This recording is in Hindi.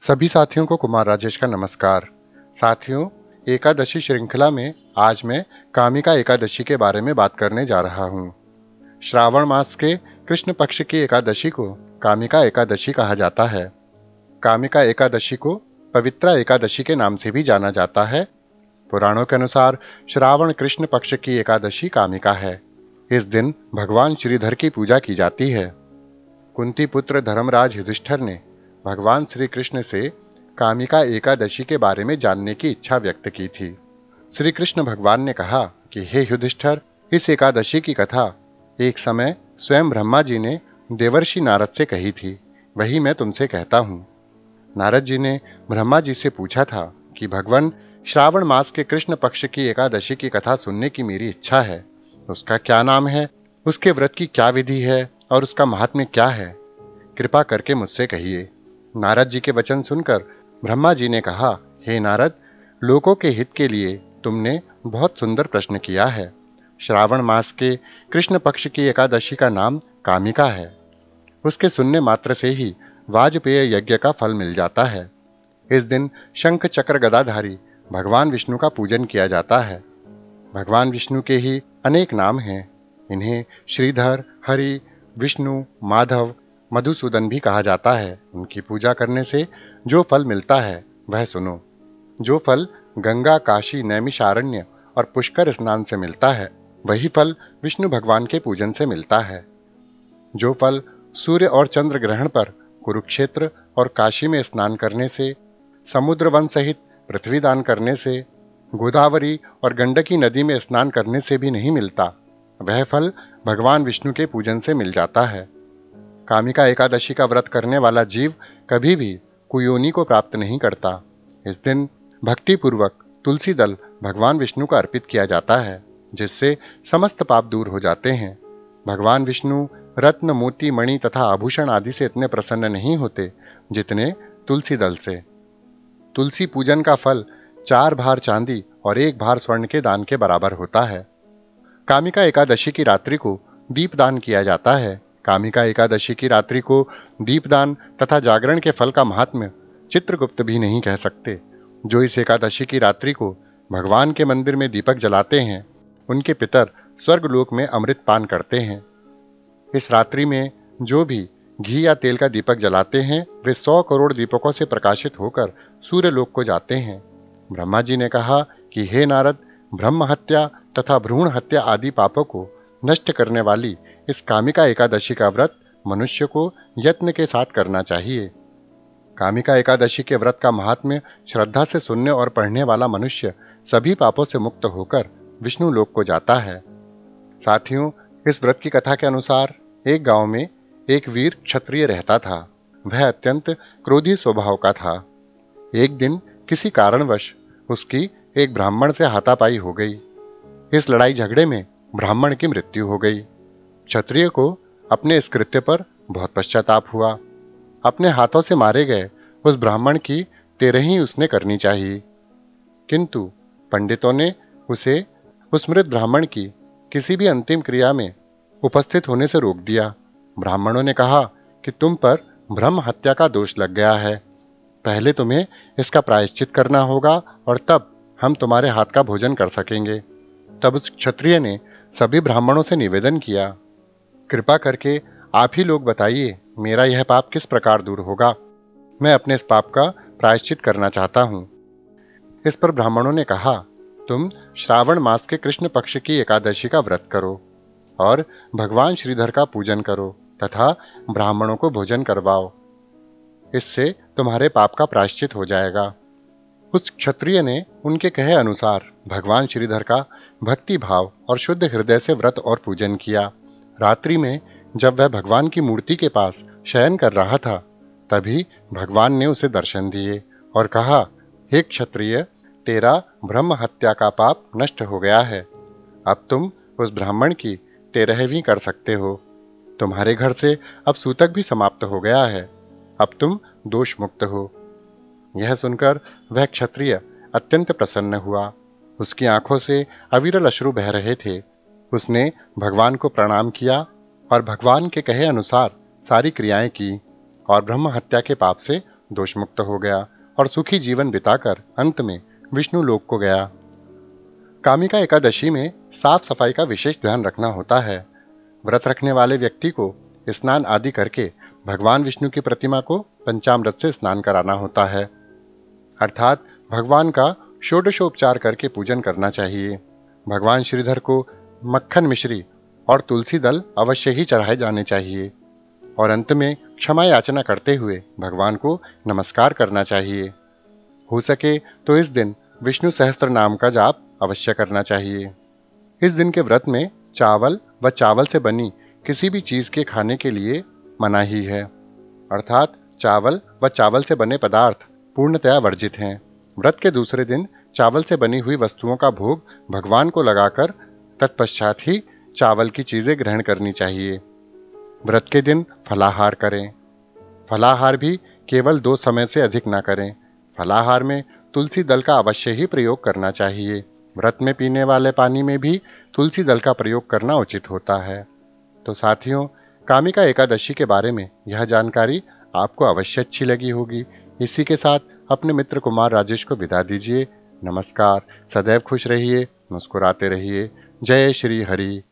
सभी साथियों को कुमार राजेश का नमस्कार। साथियों, एकादशी श्रृंखला में आज मैं कामिका एकादशी के बारे में बात करने जा रहा हूँ। श्रावण मास के कृष्ण पक्ष की एकादशी को कामिका एकादशी कहा जाता है। कामिका एकादशी को पवित्रा एकादशी के नाम से भी जाना जाता है। पुराणों के अनुसार श्रावण कृष्ण पक्ष की एकादशी कामिका है। इस दिन भगवान श्रीधर की पूजा की जाती है। कुंती पुत्र धर्मराज युधिष्ठिर ने भगवान श्री कृष्ण से कामिका एकादशी के बारे में जानने की इच्छा व्यक्त की थी। श्री कृष्ण भगवान ने कहा कि हे युधिष्ठिर, इस एकादशी की कथा एक समय स्वयं ब्रह्मा जी ने देवर्षि नारद से कही थी, वही मैं तुमसे कहता हूँ। नारद जी ने ब्रह्मा जी से पूछा था कि भगवान, श्रावण मास के कृष्ण पक्ष की एकादशी की कथा सुनने की मेरी इच्छा है। उसका क्या नाम है, उसके व्रत की क्या विधि है और उसका महात्म्य क्या है? कृपा करके मुझसे कहिए। नारद जी के वचन सुनकर ब्रह्मा जी ने कहा, हे नारद, लोगों के हित के लिए तुमने बहुत सुंदर प्रश्न किया है। श्रावण मास के कृष्ण पक्ष की एकादशी का नाम कामिका है। उसके सुनने मात्र से ही वाजपेय यज्ञ का फल मिल जाता है। इस दिन शंख चक्र गदाधारी भगवान विष्णु का पूजन किया जाता है। भगवान विष्णु के ही अनेक नाम हैं। इन्हें श्रीधर, हरि, विष्णु, माधव, मधुसूदन भी कहा जाता है। उनकी पूजा करने से जो फल मिलता है वह सुनो। जो फल गंगा, काशी, नैमिषारण्य और पुष्कर स्नान से मिलता है, वही फल विष्णु भगवान के पूजन से मिलता है। जो फल सूर्य और चंद्र ग्रहण पर कुरुक्षेत्र और काशी में स्नान करने से, समुद्र वन सहित पृथ्वी दान करने से, गोदावरी और गंडकी नदी में स्नान करने से भी नहीं मिलता, वह फल भगवान विष्णु के पूजन से मिल जाता है। कामिका एकादशी का व्रत करने वाला जीव कभी भी कुयोनि को प्राप्त नहीं करता। इस दिन भक्तिपूर्वक तुलसी दल भगवान विष्णु को अर्पित किया जाता है, जिससे समस्त पाप दूर हो जाते हैं। भगवान विष्णु रत्न, मोती, मणि तथा आभूषण आदि से इतने प्रसन्न नहीं होते जितने तुलसी दल से। तुलसी पूजन का फल 4 भार चांदी और 1 भार स्वर्ण के दान के बराबर होता है। कामिका एकादशी की रात्रि को दीपदान किया जाता है। कामिका एकादशी की रात्रि को दीपदान तथा जागरण के फल का महात्म्य चित्रगुप्त भी नहीं कह सकते। जो इस एकादशी की रात्रि को भगवान के मंदिर में दीपक जलाते हैं, उनके पितर स्वर्गलोक में अमृत पान करते हैं। इस रात्रि में जो भी घी या तेल का दीपक जलाते हैं, वे 100 करोड़ दीपकों से प्रकाशित होकर सूर्यलोक को जाते हैं। ब्रह्मा जी ने कहा कि हे नारद, ब्रह्म हत्या तथा भ्रूण हत्या आदि पापों को नष्ट करने वाली इस कामिका एकादशी का व्रत मनुष्य को यत्न के साथ करना चाहिए। कामिका एकादशी के व्रत का महात्म्य श्रद्धा से सुनने और पढ़ने वाला मनुष्य सभी पापों से मुक्त होकर विष्णु लोक को जाता है। साथियों, इस व्रत की कथा के अनुसार एक गांव में एक वीर क्षत्रिय रहता था। वह अत्यंत क्रोधी स्वभाव का था। एक दिन किसी कारणवश उसकी एक ब्राह्मण से हाथापाई हो गई। इस लड़ाई झगड़े में ब्राह्मण की मृत्यु हो गई। क्षत्रिय को अपने इस कृत्य पर बहुत पश्चाताप हुआ। अपने हाथों से मारे गए उस ब्राह्मण की तेरही उसने करनी चाहिए, किंतु पंडितों ने उसे उस मृत ब्राह्मण की किसी भी अंतिम क्रिया में उपस्थित होने से रोक दिया। ब्राह्मणों ने कहा कि तुम पर ब्रह्म हत्या का दोष लग गया है। पहले तुम्हें इसका प्रायश्चित करना होगा और तब हम तुम्हारे हाथ का भोजन कर सकेंगे। तब उस क्षत्रिय ने सभी ब्राह्मणों से निवेदन किया, कृपा करके आप ही लोग बताइए, मेरा यह पाप किस प्रकार दूर होगा। मैं अपने इस पाप का प्रायश्चित करना चाहता हूँ। इस पर ब्राह्मणों ने कहा, तुम श्रावण मास के कृष्ण पक्ष की एकादशी का व्रत करो और भगवान श्रीधर का पूजन करो तथा ब्राह्मणों को भोजन करवाओ। इससे तुम्हारे पाप का प्रायश्चित हो जाएगा। उस क्षत्रिय ने उनके कहे अनुसार भगवान श्रीधर का भक्ति भाव और शुद्ध हृदय से व्रत और पूजन किया। रात्रि में जब वह भगवान की मूर्ति के पास शयन कर रहा था, तभी भगवान ने उसे दर्शन दिए और कहा, हे क्षत्रिय, तेरा ब्रह्म हत्या का पाप नष्ट हो गया है। अब तुम उस ब्राह्मण की 13वीं कर सकते हो। तुम्हारे घर से अब सूतक भी समाप्त हो गया है। अब तुम दोष मुक्त हो। यह सुनकर वह क्षत्रिय अत्यंत प्रसन्न हुआ। उसकी आंखों से अविरल अश्रु बह रहे थे। उसने भगवान को प्रणाम किया और भगवान के कहे अनुसार सारी क्रियाएं की और ब्रह्म हत्या के पाप से दोषमुक्त हो गया और सुखी जीवन बिताकर अंत में विष्णु लोक को गया। कामिका एकादशी में साफ सफाई का विशेष ध्यान रखना होता है। व्रत रखने वाले व्यक्ति को स्नान आदि करके भगवान विष्णु की प्रतिमा को पंचामृत से स्नान कराना होता है, अर्थात भगवान का षोडशोपचार करके पूजन करना चाहिए। भगवान श्रीधर को मक्खन मिश्री और तुलसी दल अवश्य ही चढ़ाए जाने चाहिए और अंत में क्षमा याचना करते हुए भगवान को नमस्कार करना चाहिए। हो सके तो इस दिन विष्णु सहस्त्र नाम का जाप अवश्य करना चाहिए। इस दिन के व्रत में चावल व चावल से बनी किसी भी चीज के खाने के लिए मनाही है, अर्थात चावल व चावल से बने पदार्थ पूर्णतया वर्जित हैं। व्रत के दूसरे दिन चावल से बनी हुई वस्तुओं का भोग भगवान को लगाकर तत्पश्चात ही चावल की चीजें ग्रहण करनी चाहिए। व्रत के दिन फलाहार करें। फलाहार भी केवल 2 समय से अधिक ना करें। फलाहार में तुलसी दल का अवश्य ही प्रयोग करना चाहिए। व्रत में पीने वाले पानी में भी तुलसी दल का प्रयोग करना उचित होता है। तो साथियों, कामिका एकादशी के बारे में यह जानकारी आपको अवश्य अच्छी लगी होगी। इसी के साथ अपने मित्र कुमार राजेश को विदा दीजिए। नमस्कार। सदैव खुश रहिए, मुस्कुराते रहिए। जय श्री हरि।